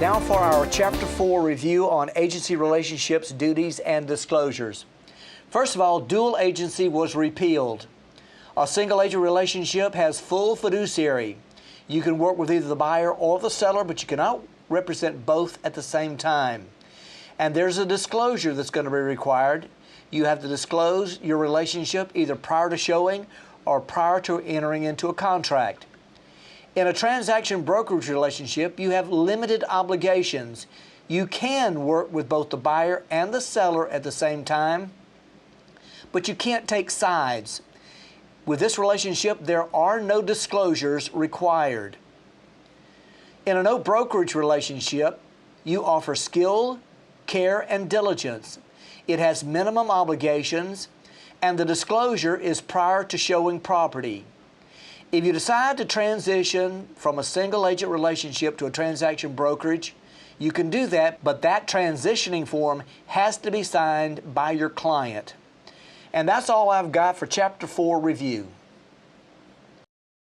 Now for our Chapter 4 review on agency relationships, duties, and disclosures. First of all, dual agency was repealed. A single agent relationship has full fiduciary. You can work with either the buyer or the seller, but you cannot represent both at the same time. And there's a disclosure that's going to be required. You have to disclose your relationship either prior to showing or prior to entering into a contract. In a transaction brokerage relationship, you have limited obligations. You can work with both the buyer and the seller at the same time, but you can't take sides. With this relationship, there are no disclosures required. In a no brokerage relationship, you offer skill, care, and diligence. It has minimum obligations, and the disclosure is prior to showing property. If you decide to transition from a single agent relationship to a transaction brokerage, you can do that, but that transitioning form has to be signed by your client. And that's all I've got for Chapter 4 review.